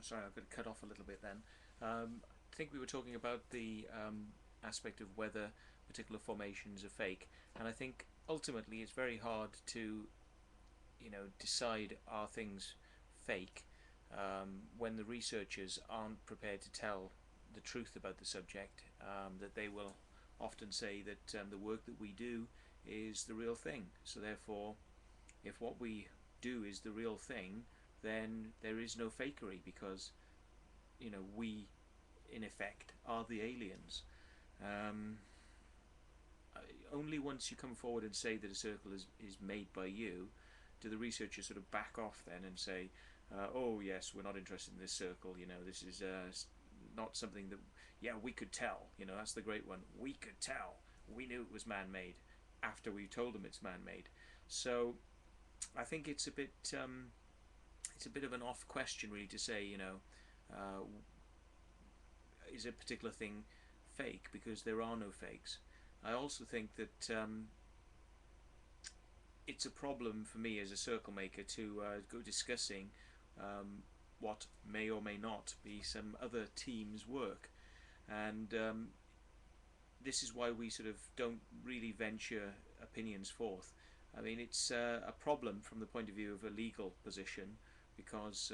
Sorry, I've got to cut off a little bit then. I think we were talking about the aspect of whether particular formations are fake, and I think ultimately it's very hard to, decide are things fake when the researchers aren't prepared to tell the truth about the subject. That they will often say that the work that we do is the real thing. So therefore, if what we do is the real thing, then there is no fakery because we in effect are the aliens. Um, Only once you come forward and say that a circle is made by you do the researchers sort of back off then and say, oh yes, we're not interested in this circle, this is not something that, yeah, we could tell, that's the great one, we could tell, we knew it was man-made after we told them it's man-made. So I think it's a bit of an off question really to say, uh, is a particular thing fake, because there are no fakes. I also think that it's a problem for me as a circle maker to go discussing what may or may not be some other team's work, and this is why we sort of don't really venture opinions forth. I mean, it's a problem from the point of view of a legal position because,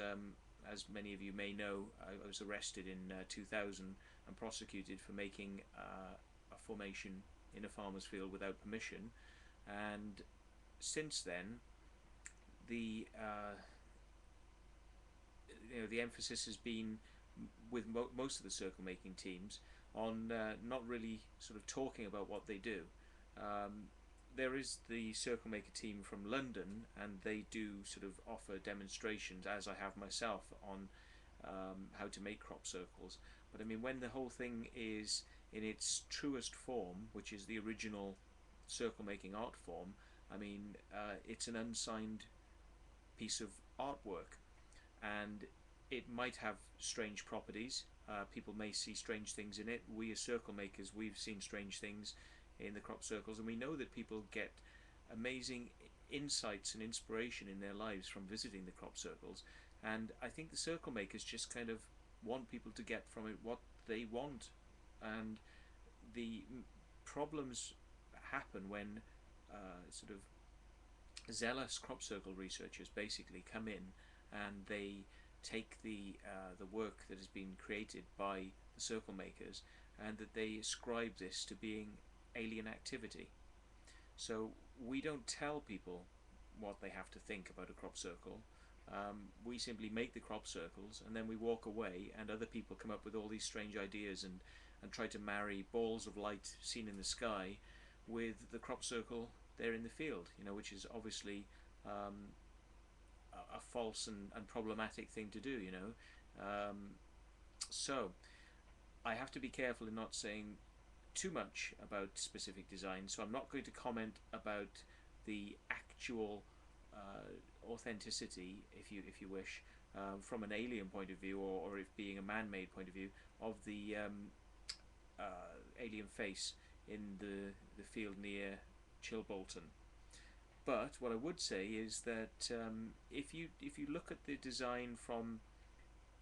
as many of you may know, I was arrested in 2000 and prosecuted for making a formation in a farmer's field without permission. And since then, the the emphasis has been with most of the circle making teams on not really sort of talking about what they do. Um, there is the Circle Maker team from London, and they do sort of offer demonstrations, as I have myself, on how to make crop circles. But I mean, when the whole thing is in its truest form, which is the original circle making art form, I mean, it's an unsigned piece of artwork, and it might have strange properties. People may see strange things in it. We as circle makers, we've seen strange things in the crop circles, and we know that people get amazing insights and inspiration in their lives from visiting the crop circles. And I think the circle makers just kind of want people to get from it what they want, and the problems happen when sort of zealous crop circle researchers basically come in and they take the work that has been created by the circle makers, and that they ascribe this to being alien activity. So we don't tell people what they have to think about a crop circle. We simply make the crop circles and then we walk away, and other people come up with all these strange ideas and try to marry balls of light seen in the sky with the crop circle there in the field, which is obviously a false and problematic thing to do, So I have to be careful in not saying too much about specific designs, so I'm not going to comment about the actual authenticity, if you wish, from an alien point of view, or if being a man-made point of view of the alien face in the field near Chilbolton. But what I would say is that if you look at the design from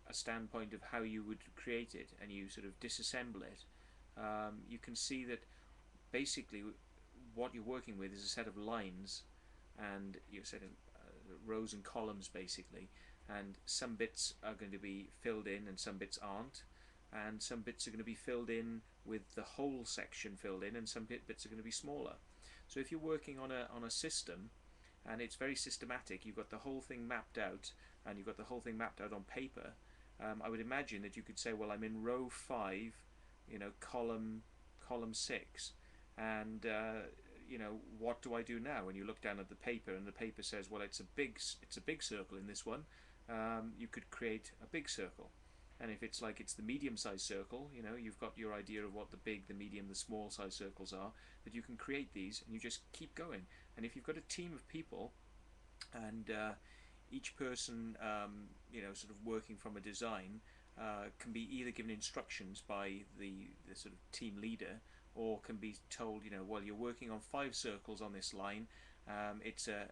a standpoint of how you would create it and you sort of disassemble it, you can see that basically what you're working with is a set of lines, and you're set of rows and columns basically, and some bits are going to be filled in and some bits aren't, and some bits are going to be filled in with the whole section filled in, and some bits are going to be smaller. So if you're working on a system and it's very systematic, you've got the whole thing mapped out, and you've got the whole thing mapped out on paper, I would imagine that you could say, well, I'm in row 5, column 6, and what do I do now? And you look down at the paper, and the paper says, well, it's a big circle in this one. You could create a big circle. And if it's the medium-sized circle, you've got your idea of what the big, the medium, the small size circles are, that you can create these, and you just keep going. And if you've got a team of people, and each person, sort of working from a design, can be either given instructions by the sort of team leader, or can be told, well, you're working on 5 circles on this line. It's a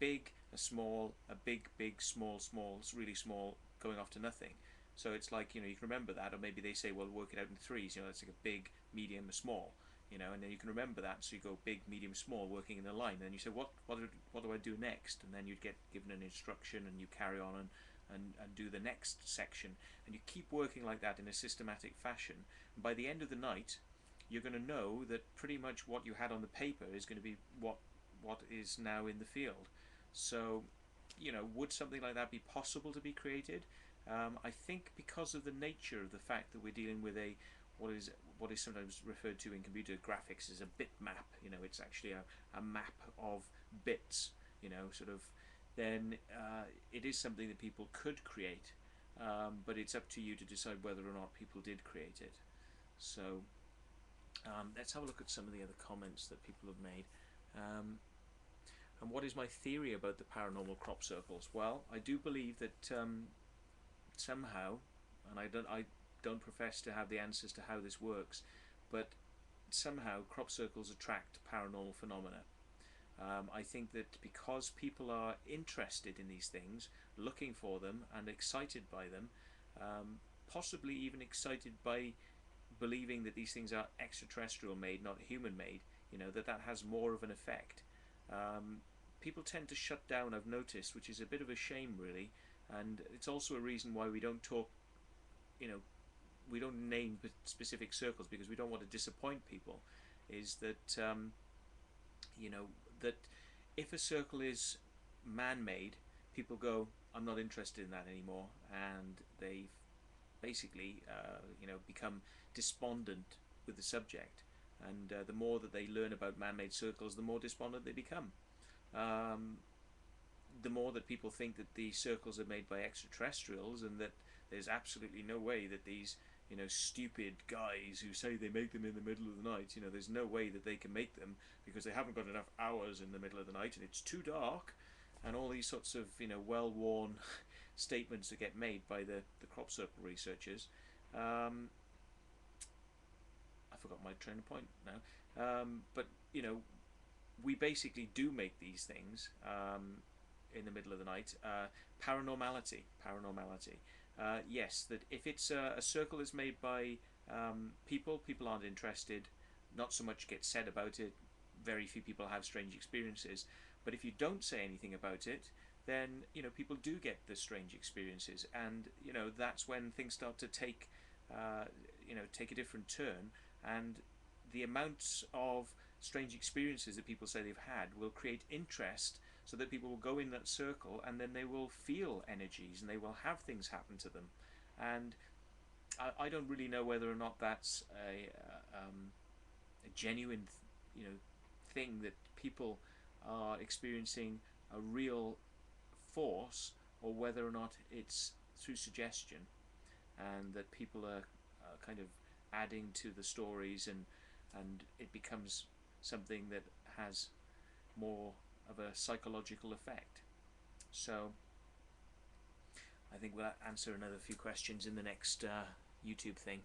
big a small, a big, big, small, small, really small, going off to nothing. So it's like, you can remember that, or maybe they say, well, work it out in threes. It's like a big, medium, a small. And then you can remember that. So you go big, medium, small, working in a line. And then you say, what do I do next? And then you'd get given an instruction, and you carry on and do the next section, and you keep working like that in a systematic fashion. And by the end of the night, you're going to know that pretty much what you had on the paper is going to be what is now in the field. So, would something like that be possible to be created? I think because of the nature of the fact that we're dealing with what is sometimes referred to in computer graphics as a bitmap. It's actually a map of bits. Sort of. Then it is something that people could create, but it's up to you to decide whether or not people did create it. So let's have a look at some of the other comments that people have made. And what is my theory about the paranormal crop circles? Well, I do believe that somehow, and I don't profess to have the answers to how this works, but somehow crop circles attract paranormal phenomena. I think that because people are interested in these things, looking for them and excited by them, possibly even excited by believing that these things are extraterrestrial made, not human made, that has more of an effect. People tend to shut down, I've noticed, which is a bit of a shame, really, and it's also a reason why we don't talk, we don't name specific circles, because we don't want to disappoint people. Is that that if a circle is man-made, people go, I'm not interested in that anymore, and they basically become despondent with the subject. And the more that they learn about man-made circles, the more despondent they become. The more that people think that these circles are made by extraterrestrials, and that there's absolutely no way that these stupid guys who say they make them in the middle of the night, there's no way that they can make them, because they haven't got enough hours in the middle of the night, and it's too dark, and all these sorts of well-worn statements that get made by the crop circle researchers. I forgot my train of point now. But we basically do make these things in the middle of the night. Paranormality. Yes, that if it's a circle is made by people aren't interested. Not so much gets said about it. Very few people have strange experiences. But if you don't say anything about it, then people do get the strange experiences, and that's when things start to take take a different turn, and the amounts of strange experiences that people say they've had will create interest, so that people will go in that circle, and then they will feel energies, and they will have things happen to them. And I don't really know whether or not that's a genuine thing, that people are experiencing a real force, or whether or not it's through suggestion, and that people are kind of adding to the stories, and it becomes something that has more of a psychological effect. So I think we'll answer another few questions in the next YouTube thing.